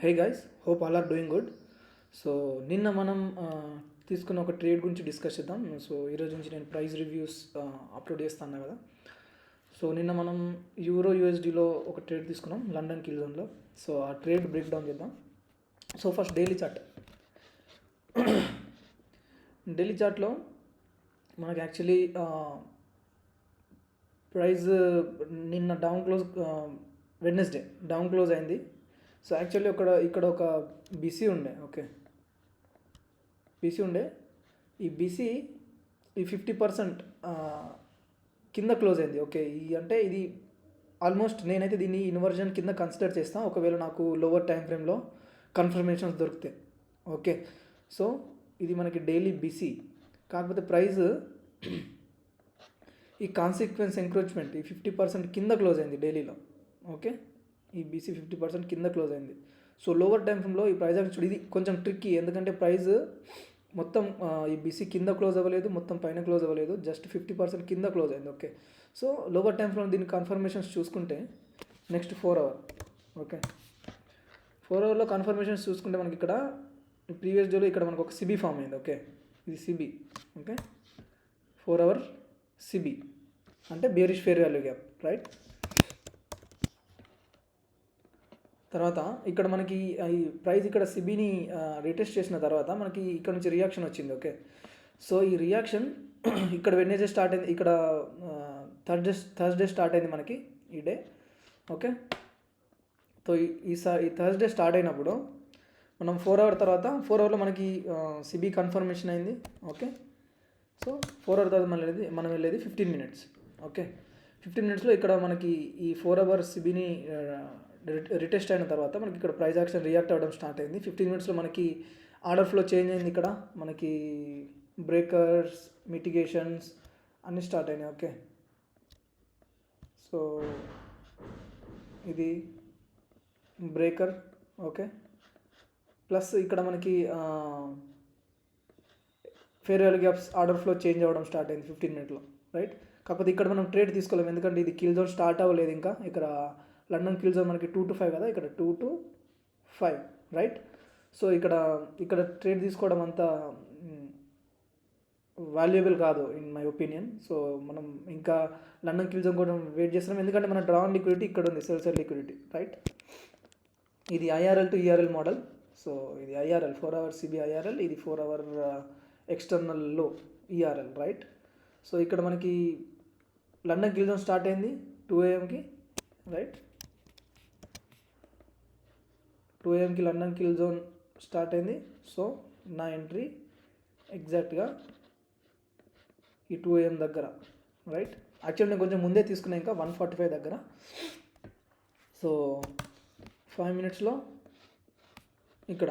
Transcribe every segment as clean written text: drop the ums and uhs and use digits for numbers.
Hey guys, hope all are doing good. So నిన్న మనం తీసుకున్న ఒక ట్రేడ్ గురించి డిస్కస్ చేద్దాం. సో ఈరోజు నుంచి నేను ప్రైస్ రివ్యూస్ అప్లోడ్ చేస్తాను కదా. సో నిన్న మనం యూరో యూఎస్డీలో ఒక ట్రేడ్ తీసుకున్నాం లండన్ కిల్ జోన్లో. సో ఆ ట్రేడ్ బ్రేక్ డౌన్ చేద్దాం. So first daily chart. Daily చార్ట్లో మనకి యాక్చువల్లీ ప్రైస్ నిన్న down close, Wednesday down close అయింది. సో యాక్చువల్లీ ఇక్కడ ఒక బీసీ ఉండే, ఓకే, బీసీ ఉండే. ఈ బీసీ ఈ 50% కింద క్లోజ్ అయింది. ఓకే, అంటే ఇది ఆల్మోస్ట్ నేనైతే దీన్ని ఇన్వర్జన్ కింద కన్సిడర్ చేస్తాను ఒకవేళ నాకు లోవర్ టైం ఫ్రేమ్లో కన్ఫర్మేషన్స్ దొరికితే. ఓకే, సో ఇది మనకి డైలీ బీసీ. కాకపోతే ప్రైస్ ఈ కాన్సిక్వెన్స్ ఎంక్రోచ్మెంట్ ఈ 50% కింద క్లోజ్ అయింది డైలీలో. ఓకే, ఈ బీసీ 50% కింద క్లోజ్ అయింది. సో లోవర్ టైం ఫ్రేమ్లో ఈ ప్రైస్ యాక్చువల్ ఇది కొంచెం ట్రిక్కీ, ఎందుకంటే ప్రైస్ మొత్తం ఈ బీసీ కింద క్లోజ్ అవ్వలేదు, మొత్తం పైన క్లోజ్ అవ్వలేదు, జస్ట్ 50% కింద క్లోజ్ అయింది. Okay, so lower time frame దీని కన్ఫర్మేషన్స్ చూసుకుంటే నెక్స్ట్ 4 అవర్. ఓకే, 4 అవర్లో కన్ఫర్మేషన్స్ చూసుకుంటే మనకి ఇక్కడ ప్రీవియస్ డేలో ఇక్కడ మనకు ఒక సిబి ఫామ్ అయింది. ఓకే, ఇది సిబి. ఓకే, 4 అవర్ సిబి అంటే bearish fair value gap, right. తర్వాత ఇక్కడ మనకి ఈ ప్రైస్ ఇక్కడ సిబిని రీటెస్ట్ చేసిన తర్వాత మనకి ఇక్కడ నుంచి రియాక్షన్ వచ్చింది. ఓకే, సో ఈ రియాక్షన్ ఇక్కడ వెడ్నెస్డే స్టార్ట్ అయింది, ఇక్కడ థర్స్డే స్టార్ట్ అయింది మనకి ఈ డే. ఓకే, సో ఈ థర్స్డే స్టార్ట్ అయినప్పుడు మనం 4 అవర్ తర్వాత 4 అవర్లో మనకి సిబి కన్ఫర్మేషన్ అయింది. ఓకే, సో 4 అవర్ తర్వాత మనం వెళ్ళేది 15 మినిట్స్. ఓకే, 15 మినిట్స్లో ఇక్కడ మనకి ఈ 4 అవర్ సిబిని రిటెస్ట్ అయిన తర్వాత మనకి ఇక్కడ ప్రైస్ యాక్షన్ రియాక్ట్ అవ్వడం స్టార్ట్ అయింది. 15 మినిట్స్లో మనకి ఆర్డర్ ఫ్లో చేంజ్ అయింది. ఇక్కడ మనకి బ్రేకర్స్, మిటిగేషన్స్ అన్నీ స్టార్ట్ అయినాయి. ఓకే, సో ఇది బ్రేకర్. ఓకే, ప్లస్ ఇక్కడ మనకి fair value gaps order flow change అవ్వడం స్టార్ట్ అయింది 15 మినిట్లో, రైట్. కాకపోతే ఇక్కడ మనం ట్రేడ్ తీసుకోలేము, ఎందుకంటే ఇది కిల్ జోన్ స్టార్ట్ అవ్వలేదు ఇంకా. ఇక్కడ లండన్ కిల్ జోన్ మనకి 2 to 5 కదా, ఇక్కడ 2 to 5, రైట్. సో ఇక్కడ ట్రేడ్ తీసుకోవడం అంత వాల్యుయబుల్ కాదు ఇన్ మై ఒపీనియన్. సో మనం ఇంకా లండన్ కిల్ జోన్ కూడా వెయిట్ చేస్తున్నాం, ఎందుకంటే మన డ్రాన్ లిక్విడిటీ ఇక్కడ ఉంది, సెల్ లిక్విడిటీ, రైట్. ఇది ఐఆర్ఎల్ టు ఈఆర్ఎల్ మోడల్. సో ఇది ఐఆర్ఎల్ 4 అవర్ సిబి ఐఆర్ఎల్, ఇది 4 అవర్ ఎక్స్టర్నల్ లో ఈఆర్ఎల్, రైట్. సో ఇక్కడ మనకి లండన్ కిల్ జోన్ స్టార్ట్ అయింది 2 AM, right. 2 AM London kill zone start అయింది. సో నా ఎంట్రీ ఎగ్జాక్ట్గా ఈ 2 AM దగ్గర, రైట్. యాక్చువల్లీ నేను కొంచెం ముందే తీసుకున్నా, ఇంకా 145 దగ్గర. సో 5 మినిట్స్లో ఇక్కడ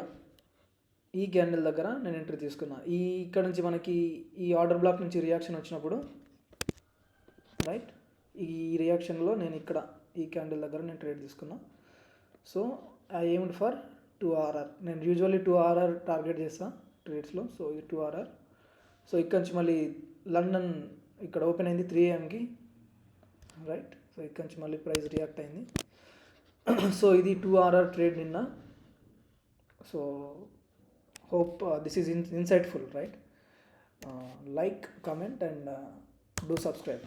ఈ క్యాండిల్ దగ్గర నేను ఎంట్రీ తీసుకున్నా. ఇక్కడ నుంచి మనకి ఈ ఆర్డర్ బ్లాక్ నుంచి రియాక్షన్ వచ్చినప్పుడు, రైట్, ఈ రియాక్షన్లో నేను ఇక్కడ ఈ క్యాండిల్ దగ్గర నేను ట్రేడ్ తీసుకున్నా. So I aimed for 2RR. నేను యూజువల్లీ 2RR టార్గెట్ చేస్తాను ట్రేడ్స్లో. సో ఇది 2RR. సో ఇక్కడ నుంచి మళ్ళీ లండన్ ఇక్కడ ఓపెన్ అయింది 3 AM, రైట్. సో ఇక్కడ నుంచి మళ్ళీ ప్రైస్ రియాక్ట్ అయింది. సో ఇది 2RR ట్రేడ్ నిన్న. So hope this is insightful, right. Like, comment and do subscribe.